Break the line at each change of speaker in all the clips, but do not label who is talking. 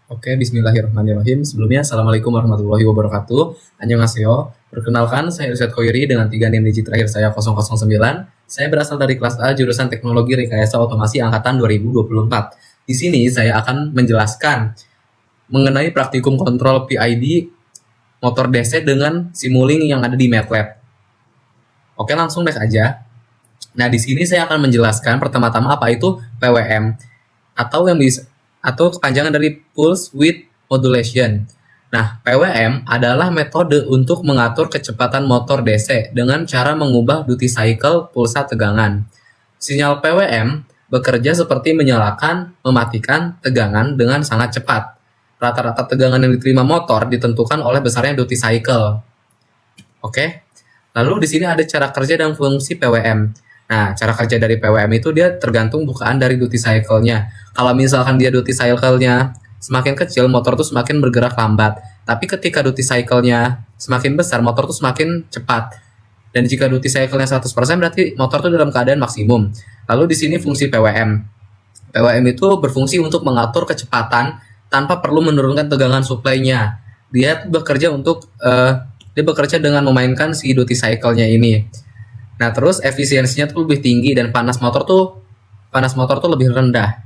Oke, bismillahirrahmanirrahim. Sebelumnya, Assalamualaikum warahmatullahi wabarakatuh. Annyeonghaseyo. Perkenalkan, saya Irsyad Khoiri dengan 3 NIM digit terakhir saya 009. Saya berasal dari kelas A jurusan Teknologi Rekayasa Otomasi angkatan 2024. Di sini saya akan menjelaskan mengenai praktikum kontrol PID motor DC dengan Simulink yang ada di MATLAB. Oke, langsung next aja. Nah, di sini saya akan menjelaskan pertama-tama apa itu PWM atau kepanjangan dari Pulse Width Modulation. Nah, PWM adalah metode untuk mengatur kecepatan motor DC dengan cara mengubah duty cycle pulsa tegangan. Sinyal PWM bekerja seperti menyalakan, mematikan tegangan dengan sangat cepat. Rata-rata tegangan yang diterima motor ditentukan oleh besarnya duty cycle. Oke. Lalu di sini ada cara kerja dan fungsi PWM. Nah, cara kerja dari PWM itu dia tergantung bukaan dari duty cycle-nya. Kalau misalkan dia duty cycle-nya semakin kecil, motor tuh semakin bergerak lambat. Tapi ketika duty cycle-nya semakin besar, motor tuh semakin cepat. Dan jika duty cycle-nya 100%, berarti motor tuh dalam keadaan maksimum. Lalu di sini fungsi PWM. PWM itu berfungsi untuk mengatur kecepatan tanpa perlu menurunkan tegangan supply-nya. Dia bekerja dengan memainkan si duty cycle-nya ini. Nah, terus efisiensinya tuh lebih tinggi dan panas motor tuh lebih rendah.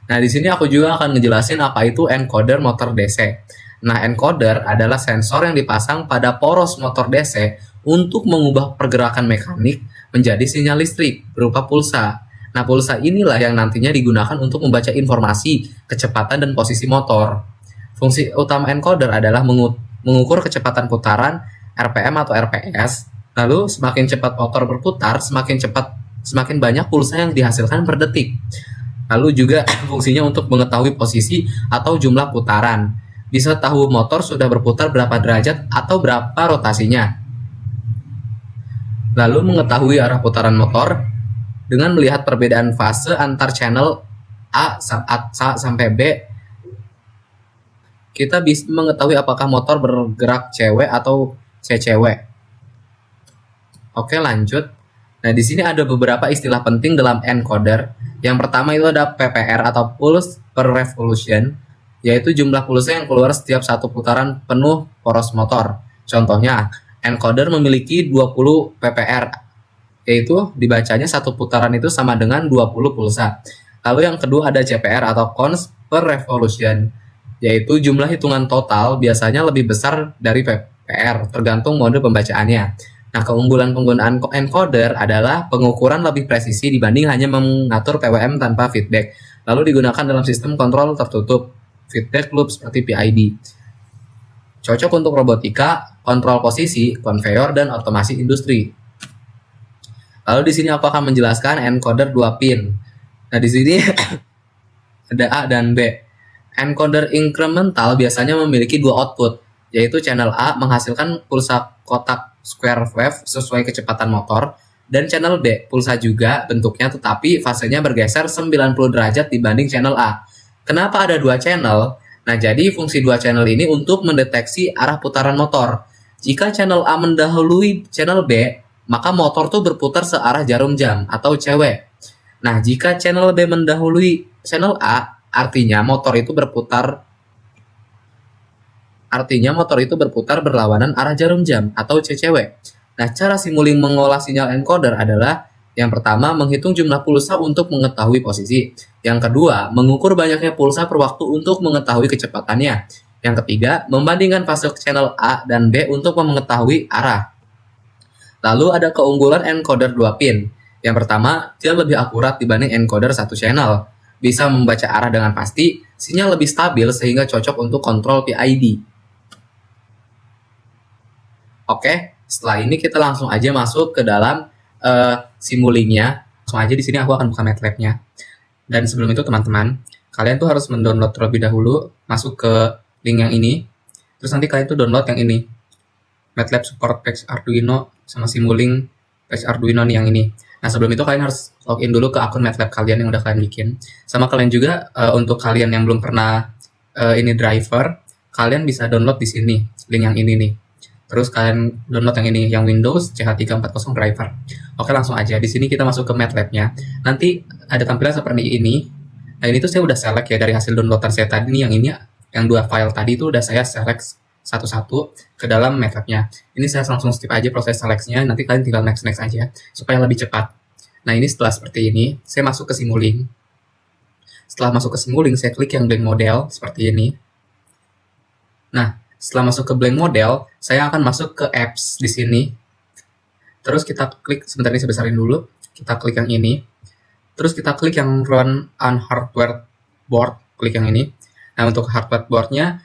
Nah, di sini aku juga akan ngejelasin apa itu encoder motor DC. Nah, encoder adalah sensor yang dipasang pada poros motor DC untuk mengubah pergerakan mekanik menjadi sinyal listrik berupa pulsa. Nah, pulsa inilah yang nantinya digunakan untuk membaca informasi, kecepatan, dan posisi motor. Fungsi utama encoder adalah mengukur kecepatan putaran, RPM atau RPS. Lalu semakin cepat motor berputar, semakin banyak pulsa yang dihasilkan per detik. Lalu juga fungsinya untuk mengetahui posisi atau jumlah putaran. Bisa tahu motor sudah berputar berapa derajat atau berapa rotasinya. Lalu mengetahui arah putaran motor dengan melihat perbedaan fase antar channel A sampai B. Kita bisa mengetahui apakah motor bergerak cewek atau cewek. Oke, lanjut. Nah, di sini ada beberapa istilah penting dalam encoder. Yang pertama itu ada PPR atau Pulse per Revolution, yaitu jumlah pulsa yang keluar setiap satu putaran penuh poros motor. Contohnya, encoder memiliki 20 PPR, yaitu dibacanya satu putaran itu sama dengan 20 pulsa. Lalu yang kedua ada CPR atau Counts per Revolution, yaitu jumlah hitungan total biasanya lebih besar dari PPR, tergantung mode pembacaannya. Nah, keunggulan penggunaan encoder adalah pengukuran lebih presisi dibanding hanya mengatur PWM tanpa feedback. Lalu digunakan dalam sistem kontrol tertutup, feedback loop seperti PID. Cocok untuk robotika, kontrol posisi, konveyor, dan otomasi industri. Lalu di sini aku akan menjelaskan encoder 2 pin. Nah, di sini ada A dan B. Encoder incremental biasanya memiliki 2 output, yaitu channel A menghasilkan pulsa kotak square wave sesuai kecepatan motor, dan channel B pulsa juga bentuknya tetapi fasenya bergeser 90 derajat dibanding channel A. Kenapa ada 2 channel? Nah, jadi fungsi 2 channel ini untuk mendeteksi arah putaran motor. Jika channel A mendahului channel B, maka motor tuh berputar searah jarum jam atau cewek. Nah, jika channel B mendahului channel A, artinya motor itu berputar berlawanan arah jarum jam atau CCW. Nah, cara Simulink mengolah sinyal encoder adalah yang pertama, menghitung jumlah pulsa untuk mengetahui posisi. Yang kedua, mengukur banyaknya pulsa per waktu untuk mengetahui kecepatannya. Yang ketiga, membandingkan fase channel A dan B untuk mengetahui arah. Lalu ada keunggulan encoder 2 pin. Yang pertama, dia lebih akurat dibanding encoder 1 channel. Bisa membaca arah dengan pasti, sinyal lebih stabil sehingga cocok untuk kontrol PID. Oke, setelah ini kita langsung aja masuk ke dalam Simulink-nya. Langsung aja di sini aku akan buka MATLAB-nya. Dan sebelum itu teman-teman, kalian tuh harus mendownload terlebih dahulu, masuk ke link yang ini. Terus nanti kalian tuh download yang ini. MATLAB support patch Arduino sama Simulink patch Arduino nih yang ini. Nah, sebelum itu kalian harus login dulu ke akun MATLAB kalian yang udah kalian bikin. Sama kalian juga untuk kalian yang belum pernah ini driver, kalian bisa download di sini, link yang ini nih. Terus kalian download yang ini, yang Windows CH340 driver. Oke, langsung aja. Di sini kita masuk ke MATLAB-nya. Nanti ada tampilan seperti ini. Nah ini tuh saya udah select ya dari hasil downloadan saya tadi nih, yang dua file tadi itu udah saya select satu-satu ke dalam Matlabnya. Ini saya langsung skip aja proses seleksinya, nanti kalian tinggal next aja supaya lebih cepat. Nah ini setelah seperti ini, saya masuk ke Simulink. Setelah masuk ke Simulink, saya klik yang blank model seperti ini. Nah, setelah masuk ke blank model, saya akan masuk ke apps di sini. Terus kita klik, sebentar ini saya besarin dulu. Kita klik yang ini. Terus kita klik yang run on hardware board, klik yang ini. Nah, untuk hardware boardnya,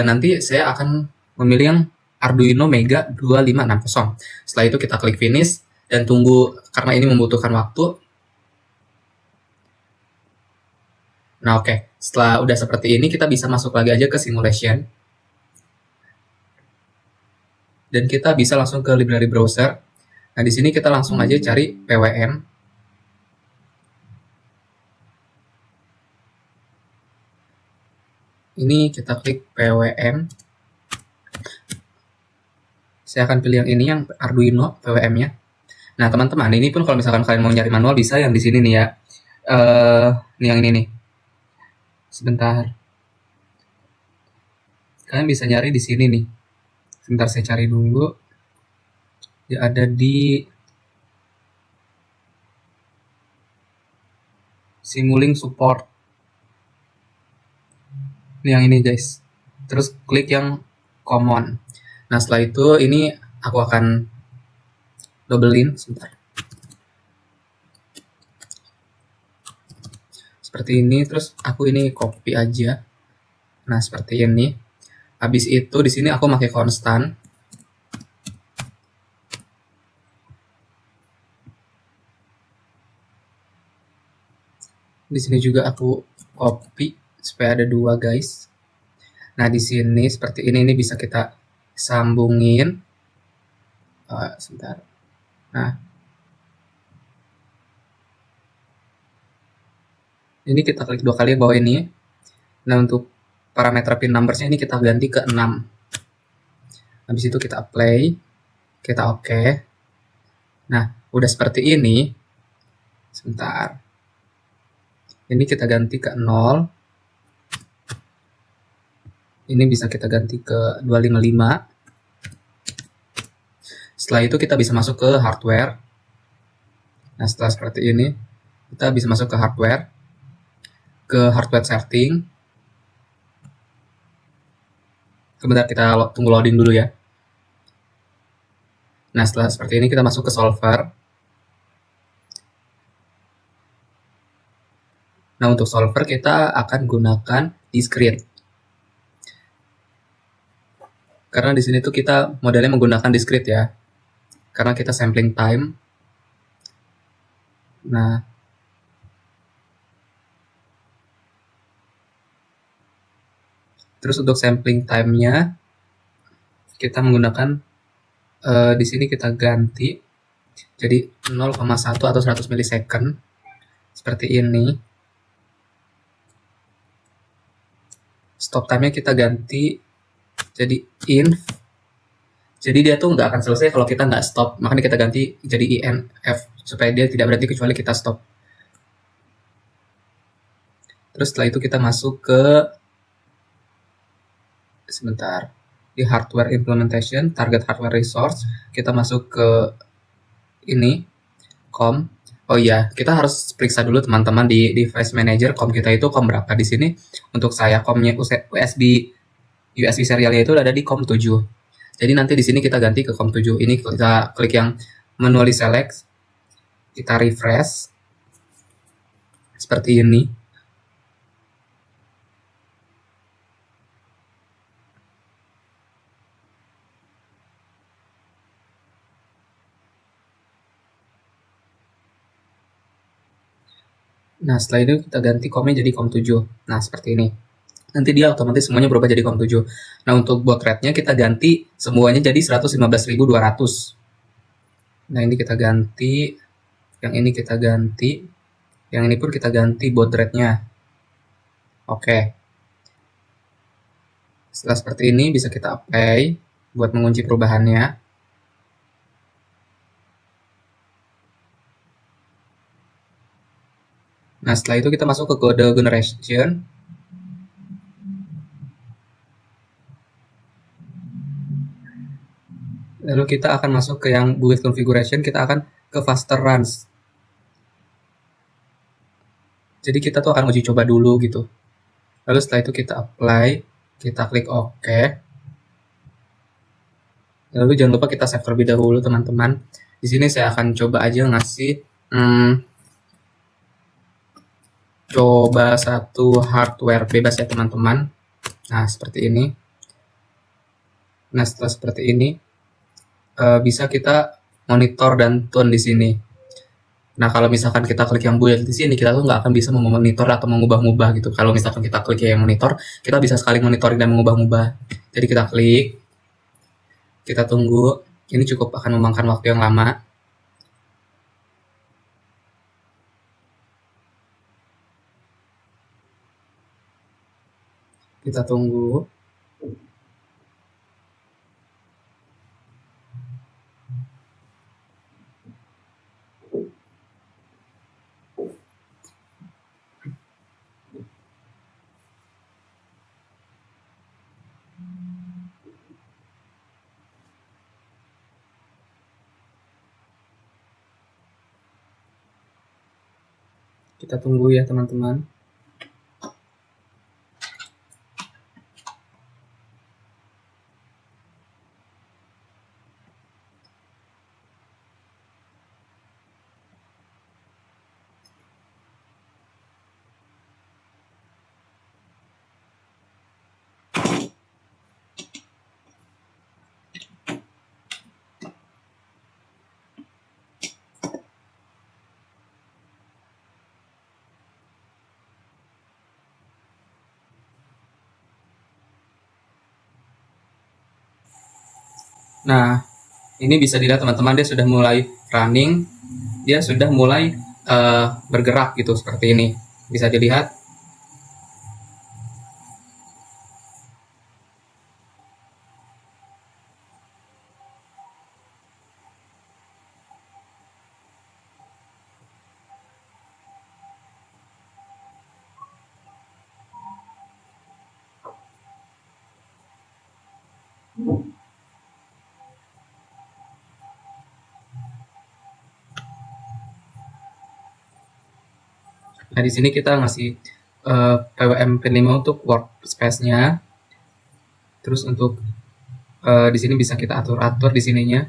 nanti saya akan memilih yang Arduino Mega 2560. Setelah itu kita klik finish, dan tunggu, karena ini membutuhkan waktu. Nah, oke. Setelah udah seperti ini, kita bisa masuk lagi aja ke simulation. Dan kita bisa langsung ke library browser. Nah, di sini kita langsung aja cari PWM. Ini kita klik PWM. Saya akan pilih yang ini, yang Arduino PWM-nya. Nah, teman-teman, ini pun kalau misalkan kalian mau nyari manual bisa yang di sini nih ya. Ini yang ini nih. Sebentar. Kalian bisa nyari di sini nih. Sebentar saya cari dulu. Dia ada di Simulink Support. Ini yang ini guys. Terus klik yang Common. Nah setelah itu ini aku akan doublein sebentar. Seperti ini, terus aku ini copy aja. Nah seperti ini. Habis itu di sini aku pakai konstan. Di sini juga aku copy supaya ada dua guys. Nah di sini seperti ini bisa kita sambungin. Sebentar. Nah ini kita klik dua kali bawah ini. Nah untuk parameter pin numbersnya ini kita ganti ke 6. Habis itu kita apply, kita oke. Nah udah seperti ini. Sebentar. Ini kita ganti ke 0. Ini bisa kita ganti ke 255. Setelah itu kita bisa masuk ke hardware. Nah setelah seperti ini, kita bisa masuk ke hardware. Ke hardware setting. Sebentar kita tunggu loading dulu ya. Nah setelah seperti ini kita masuk ke solver. Nah untuk solver kita akan gunakan discrete. Karena di sini tuh kita modelnya menggunakan discrete ya. Karena kita sampling time. Nah terus untuk sampling time-nya kita menggunakan di sini kita ganti jadi 0,1 atau 100 milisecond seperti ini. Stop time-nya kita ganti jadi inf. Jadi dia tuh nggak akan selesai kalau kita nggak stop. Makanya kita ganti jadi inf supaya dia tidak berhenti kecuali kita stop. Terus setelah itu kita masuk ke sebentar di hardware implementation, target hardware resource. Kita masuk ke ini COM. Oh iya, kita harus periksa dulu teman-teman di device manager COM kita itu COM berapa. Di sini untuk saya COM-nya USB serialnya itu ada di COM 7. Jadi nanti di sini kita ganti ke COM 7. Ini kita klik yang manually select. Kita refresh. Seperti ini. Nah, setelah itu kita ganti COM-nya jadi COM 7. Nah, seperti ini. Nanti dia otomatis semuanya berubah jadi COM 7. Nah, untuk baud rate-nya kita ganti semuanya jadi 115.200. Nah, ini kita ganti. Yang ini kita ganti. Yang ini pun kita ganti baud rate-nya. Oke. Setelah seperti ini bisa kita apply buat mengunci perubahannya. Nah, setelah itu kita masuk ke kode generation. Lalu kita akan masuk ke yang build configuration, kita akan ke faster runs. Jadi kita tuh akan uji coba dulu gitu. Lalu setelah itu kita apply, kita klik OK. Lalu jangan lupa kita save terlebih dahulu teman-teman. Di sini saya akan coba aja ngasih coba satu hardware bebas ya teman-teman. Nah seperti ini. Nah setelah seperti ini bisa kita monitor dan tune di sini. Nah kalau misalkan kita klik yang build di sini, kita tuh nggak akan bisa memonitor atau mengubah-ubah gitu. Kalau misalkan kita klik yang monitor, kita bisa sekali monitoring dan mengubah-ubah. Jadi kita klik, kita tunggu. Ini cukup akan memakan waktu yang lama. Kita tunggu. Kita tunggu ya teman-teman. Nah, ini bisa dilihat teman-teman, dia sudah mulai running, dia sudah mulai bergerak gitu seperti ini. Bisa dilihat. Nah, di sini kita ngasih PWM Pin 5 untuk workspace-nya. Terus untuk di sini bisa kita atur-atur di sininya.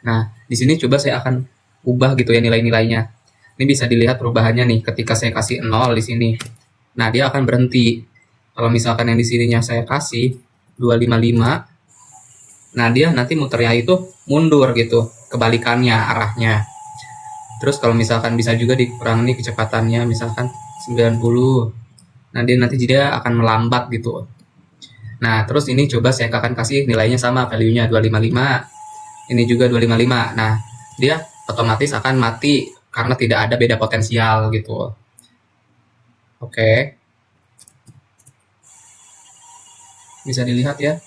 Nah, di sini coba saya akan ubah gitu ya nilai-nilainya. Ini bisa dilihat perubahannya nih ketika saya kasih 0 di sini. Nah, dia akan berhenti. Kalau misalkan yang di sininya saya kasih 255, nah dia nanti muternya itu mundur gitu, kebalikannya arahnya. Terus kalau misalkan bisa juga dikurangi kecepatannya, misalkan 90. Nah, dia nanti dia akan melambat gitu. Nah, terus ini coba saya akan kasih nilainya sama, value-nya 255. Ini juga 255. Nah, dia otomatis akan mati karena tidak ada beda potensial gitu. Oke. Bisa dilihat ya.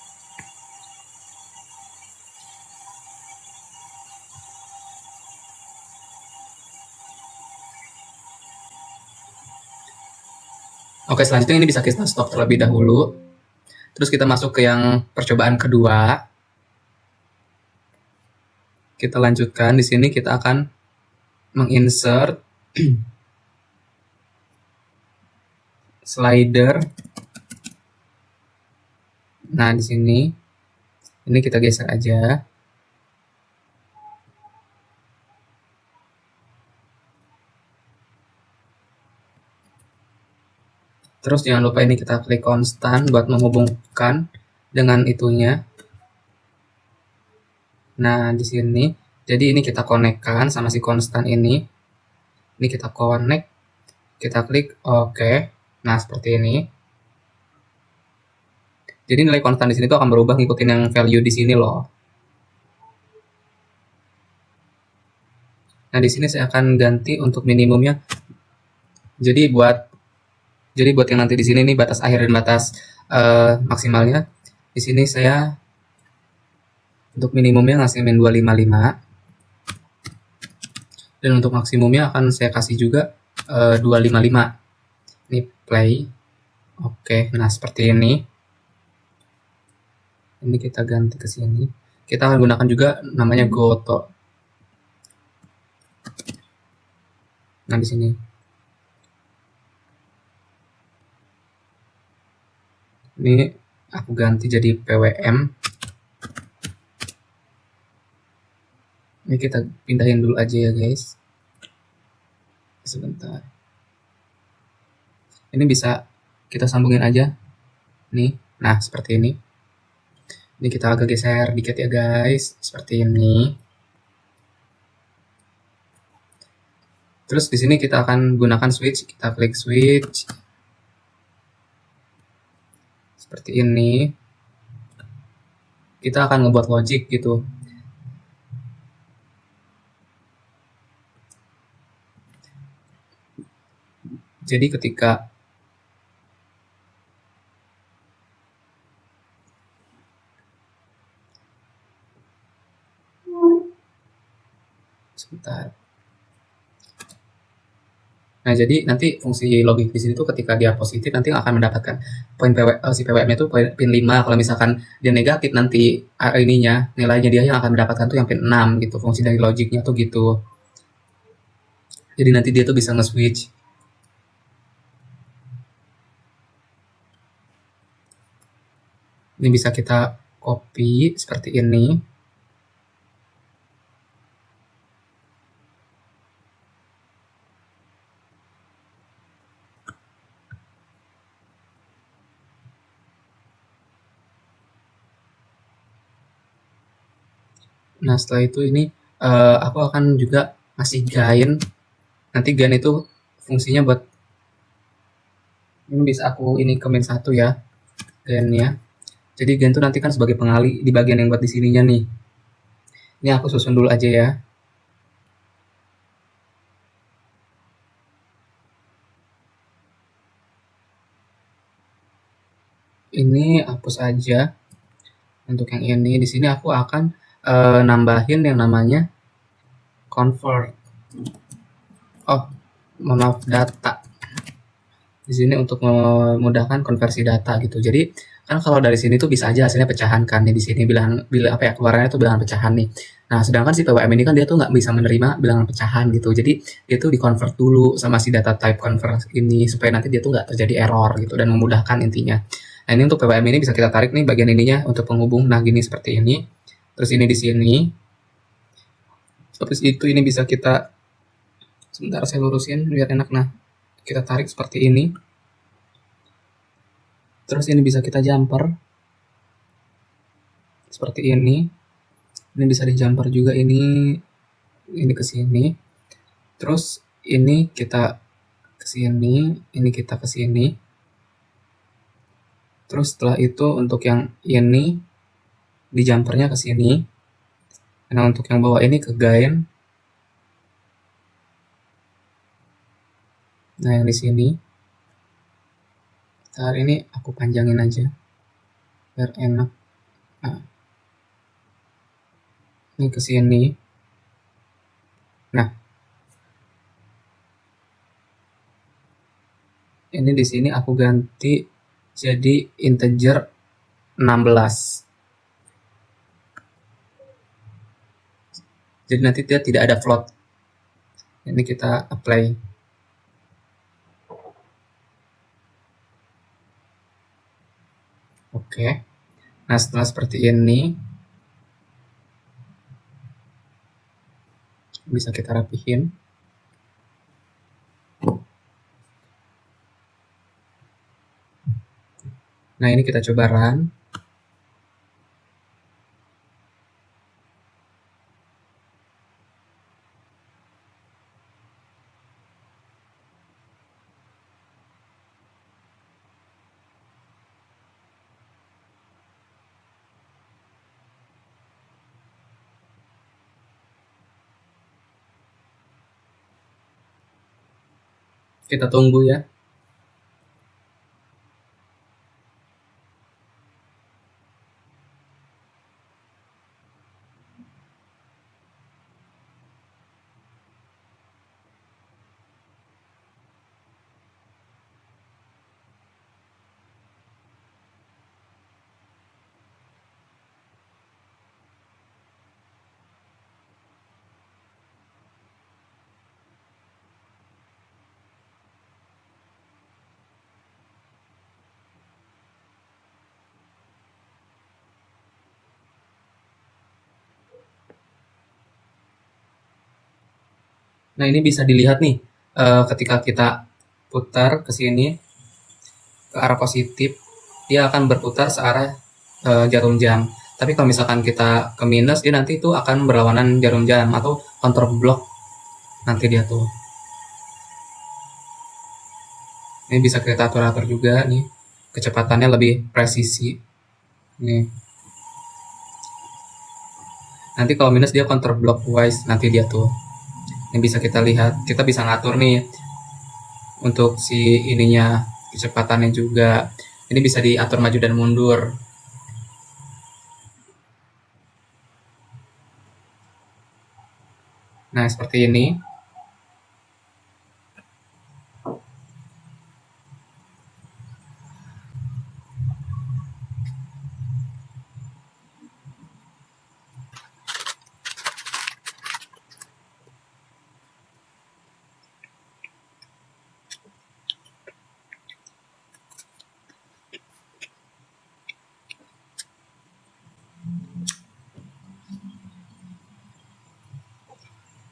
Oke, selanjutnya ini bisa kita stop terlebih dahulu. Terus kita masuk ke yang percobaan kedua. Kita lanjutkan. Di sini kita akan menginsert slider. Nah, di sini ini kita geser aja. Terus jangan lupa ini kita klik konstan buat menghubungkan dengan itunya. Nah, di sini jadi ini kita konekkan sama si konstan ini. Ini kita connect. Kita klik OK. Nah, seperti ini. Jadi nilai konstan di sini tuh akan berubah ngikutin yang value di sini loh. Nah, di sini saya akan ganti untuk minimumnya. Jadi buat yang nanti di sini nih batas akhir dan batas maksimalnya. Di sini saya untuk minimumnya ngasih min 255. Dan untuk maksimumnya akan saya kasih juga 255. Ini play. Oke, nah seperti ini. Ini kita ganti ke sini. Kita akan gunakan juga namanya Goto. Nah, di sini. Ini aku ganti jadi PWM. Ini kita pindahin dulu aja ya, guys. Sebentar. Ini bisa kita sambungin aja. Nih, nah seperti ini. Ini kita agak geser dikit ya, guys. Seperti ini. Terus di sini kita akan gunakan switch. Kita klik switch. Seperti ini. Kita akan ngebuat logic gitu. Jadi ketika sebentar. Nah, jadi nanti fungsi logik di sini tuh ketika dia positif nanti akan mendapatkan poin si PWM-nya tuh pin 5. Kalau misalkan dia negatif nanti ininya nilainya dia yang akan mendapatkan tuh yang pin 6 gitu. Fungsi dari logiknya tuh gitu. Jadi nanti dia tuh bisa nge-switch. Ini bisa kita copy seperti ini. Nah, setelah itu ini aku akan juga ngasih gain. Nanti gain itu fungsinya buat ini bisa aku ini ke min 1 ya. Gainnya. Jadi gain itu nanti kan sebagai pengali di bagian yang buat di sininya nih. Ini aku susun dulu aja ya. Ini hapus aja. Untuk yang ini di sini aku akan nambahin yang namanya convert. Oh, maaf, data. Di sini untuk memudahkan konversi data gitu. Jadi kan kalau dari sini tuh bisa aja hasilnya pecahan kan ya, di sini bilang apa ya, keluarannya tuh bilangan pecahan nih. Nah, sedangkan si PWM ini kan dia tuh nggak bisa menerima bilangan pecahan gitu. Jadi dia tuh di convert dulu sama si data type convert ini supaya nanti dia tuh nggak terjadi error gitu dan memudahkan intinya. Nah, ini untuk PWM ini bisa kita tarik nih bagian ininya untuk penghubung. Nah, gini seperti ini. Terus ini di sini. Terus itu ini bisa kita sebentar saya lurusin biar enak. Nah, kita tarik seperti ini. Terus ini bisa kita jumper seperti ini. Ini bisa di jumper juga ini ke sini. Terus ini kita ke sini, ini kita ke sini. Terus setelah itu untuk yang ini di jumpernya ke sini. Nah, untuk yang bawah ini ke gain. Nah, yang di sini. Ntar ini aku panjangin aja biar enak. Nah, ini ke sini. Nah, ini di sini aku ganti jadi integer 16. Jadi nanti dia tidak ada float. Ini kita apply. Oke. Nah, setelah seperti ini bisa kita rapihin. Nah, ini kita coba run. Kita tunggu ya. Nah, ini bisa dilihat nih, ketika kita putar ke sini ke arah positif, dia akan berputar searah jarum jam. Tapi kalau misalkan kita ke minus, dia nanti itu akan berlawanan jarum jam atau counter block nanti dia tuh. Ini bisa kita atur-atur juga nih, kecepatannya lebih presisi. Nih. Nanti kalau minus dia counter block wise nanti dia tuh. Ini bisa kita lihat, kita bisa ngatur nih untuk si ininya kecepatannya juga. Ini bisa diatur maju dan mundur. Nah, seperti ini.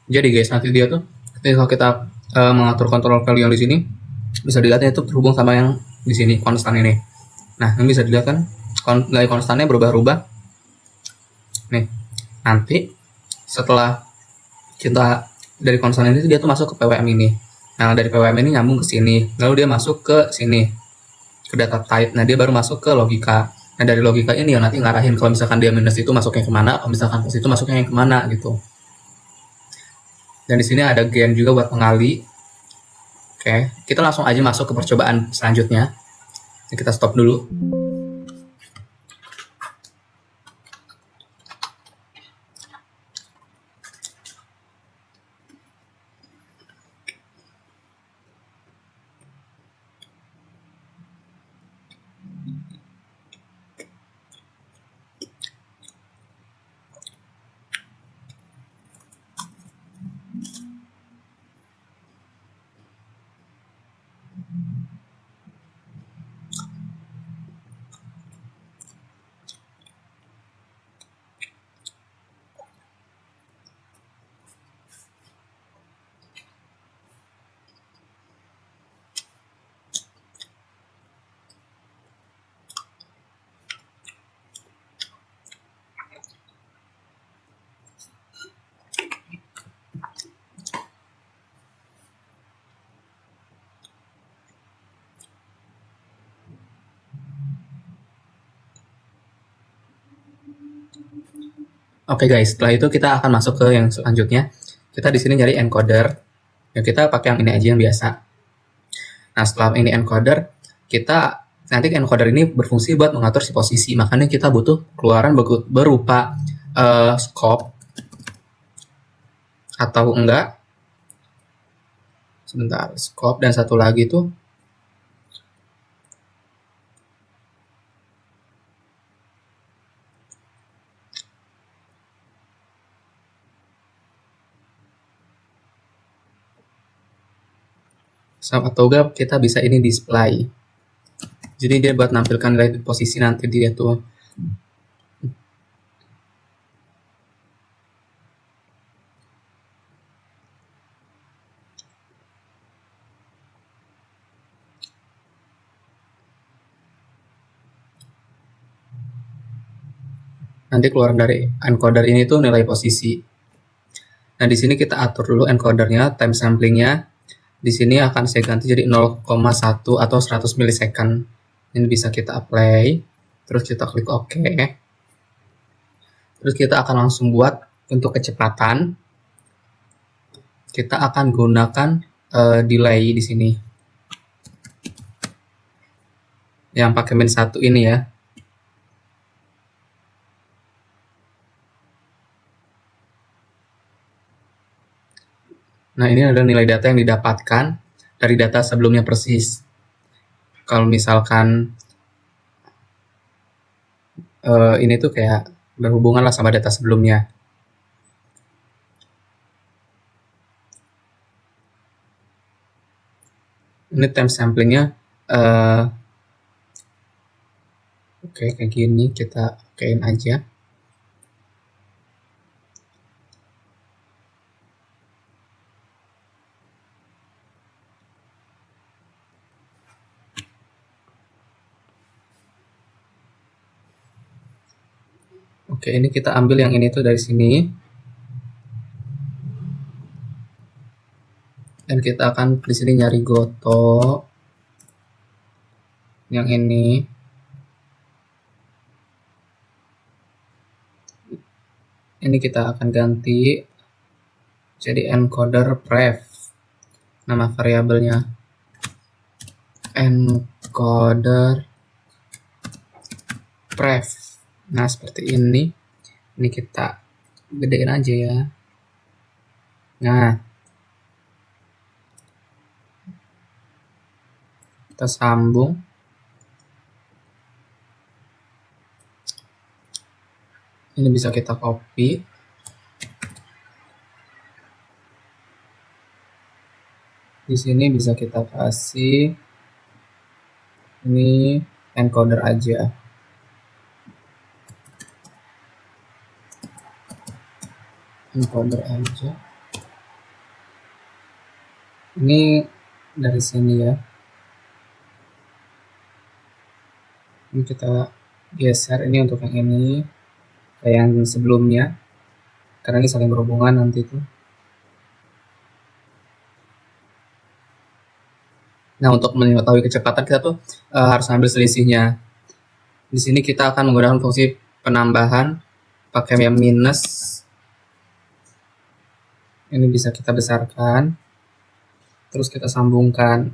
Jadi guys, nanti dia tuh ketika kita mengatur kontrol value yang di sini, bisa dilihatnya itu terhubung sama yang di sini konstan ini. Nah, ini bisa dilihat kan nilai konstannya berubah-ubah. Nih, nanti setelah kita dari konstan ini dia tuh masuk ke PWM ini. Nah, dari PWM ini nyambung ke sini, lalu dia masuk ke sini ke data type. Nah, dia baru masuk ke logika. Nah, dari logika ini yang nanti ngarahin kalau misalkan dia minus itu masuknya kemana, kalau misalkan plus itu masuknya yang kemana gitu. Dan di sini ada gain juga buat pengali. Oke, kita langsung aja masuk ke percobaan selanjutnya. Kita stop dulu. Oke guys, setelah itu kita akan masuk ke yang selanjutnya. Kita di sini nyari encoder. Ya kita pakai yang ini aja yang biasa. Nah, setelah ini encoder, kita nanti encoder ini berfungsi buat mengatur si posisi. Makanya kita butuh keluaran berupa scope atau enggak. Sebentar, scope dan satu lagi tuh sama atau enggak kita bisa ini display. Jadi dia buat nampilkan nilai posisi nanti dia tuh. Nanti keluar dari encoder ini tuh nilai posisi. Nah, di sini kita atur dulu encodernya, time samplingnya. Di sini akan saya ganti jadi 0,1 atau 100 milisecond. Ini bisa kita apply. Terus kita klik OK. Terus kita akan langsung buat untuk kecepatan. Kita akan gunakan delay di sini. Yang pakai min 1 ini ya. Nah, ini adalah nilai data yang didapatkan dari data sebelumnya persis. Kalau misalkan ini tuh kayak berhubungan lah sama data sebelumnya. Ini time samplingnya oke, kayak gini kita okein aja. Oke, ini kita ambil yang ini tuh dari sini. Dan kita akan di sini nyari Goto. Yang ini. Ini kita akan ganti jadi encoder pref. Nama variabelnya encoder pref. Nah, seperti ini. Ini kita gedein aja ya. Nah, kita sambung. Ini bisa kita copy. Di sini bisa kita kasih ini encoder aja. Encoder aja. Ini dari sini ya. Ini kita geser ini untuk yang ini kayak yang sebelumnya. Karena ini saling berhubungan nanti itu. Nah, untuk mengetahui kecepatan kita tuh harus ambil selisihnya. Di sini kita akan menggunakan fungsi penambahan pakai yang minus. Ini bisa kita besarkan. Terus kita sambungkan.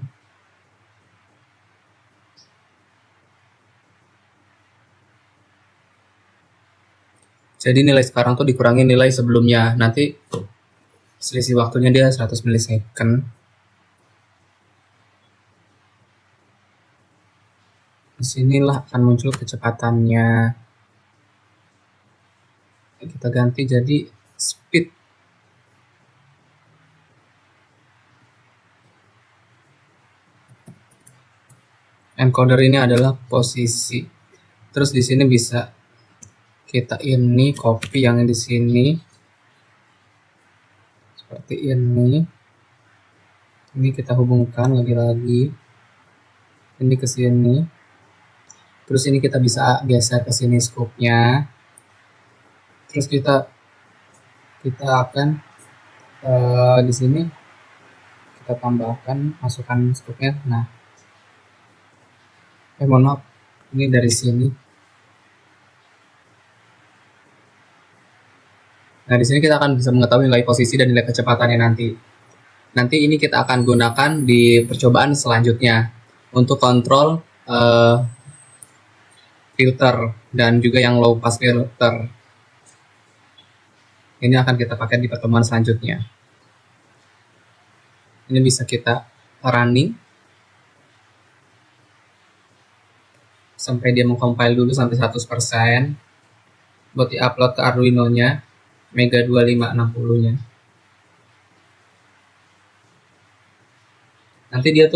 Jadi nilai sekarang tuh dikurangi nilai sebelumnya. Nanti selisih waktunya dia 100 milisecond. Disinilah akan muncul kecepatannya. Kita ganti jadi speed. Encoder ini adalah posisi. Terus di sini bisa kita ini copy yang di sini seperti ini. Ini kita hubungkan lagi-lagi. Ini ke sini. Terus ini kita bisa geser ke sini scope-nya. Terus kita akan di sini kita tambahkan, masukkan scope-nya. Nah, mohon maaf, ini dari sini. Nah, di sini kita akan bisa mengetahui nilai posisi dan nilai kecepatannya nanti. Nanti ini kita akan gunakan di percobaan selanjutnya untuk kontrol filter dan juga yang low pass filter. Ini akan kita pakai di pertemuan selanjutnya. Ini bisa kita running sampai dia mengcompile dulu sampai 100% buat di-upload ke Arduino-nya Mega 2560-nya. Nanti dia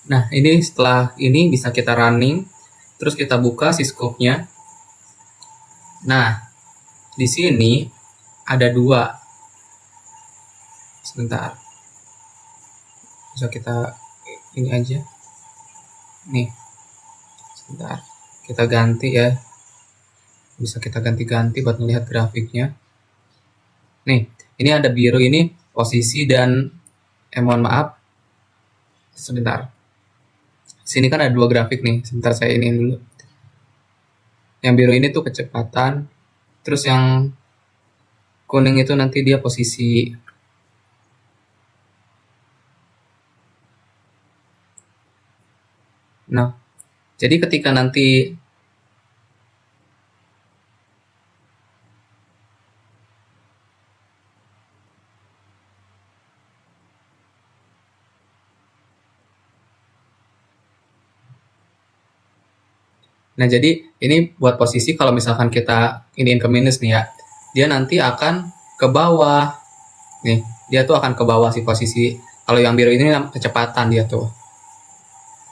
Nah, ini setelah ini bisa kita running, terus kita buka si scope-nya. Nah, di sini ada dua. Sebentar. Bisa kita ini aja. Nih. Sebentar. Kita ganti ya. Bisa kita ganti-ganti buat melihat grafiknya. Nih, ini ada biru ini posisi dan mohon maaf. Sebentar. Sini kan ada dua grafik nih. Sebentar saya ini dulu. Yang biru ini tuh kecepatan. Terus yang Kuning itu nanti dia posisi. Nah, jadi ketika nanti Nah, jadi ini buat posisi kalau misalkan kita iniin ke minus nih ya, dia nanti akan ke bawah. Nih, dia tuh akan ke bawah si posisi. Kalau yang biru ini kecepatan dia tuh.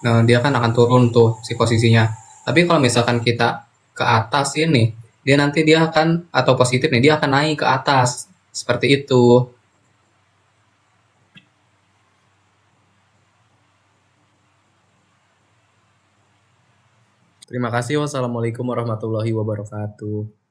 Nah, dia kan akan turun tuh si posisinya. Tapi kalau misalkan kita ke atas ini, dia akan atau positif nih, dia akan naik ke atas. Seperti itu. Terima kasih. Wassalamualaikum warahmatullahi wabarakatuh.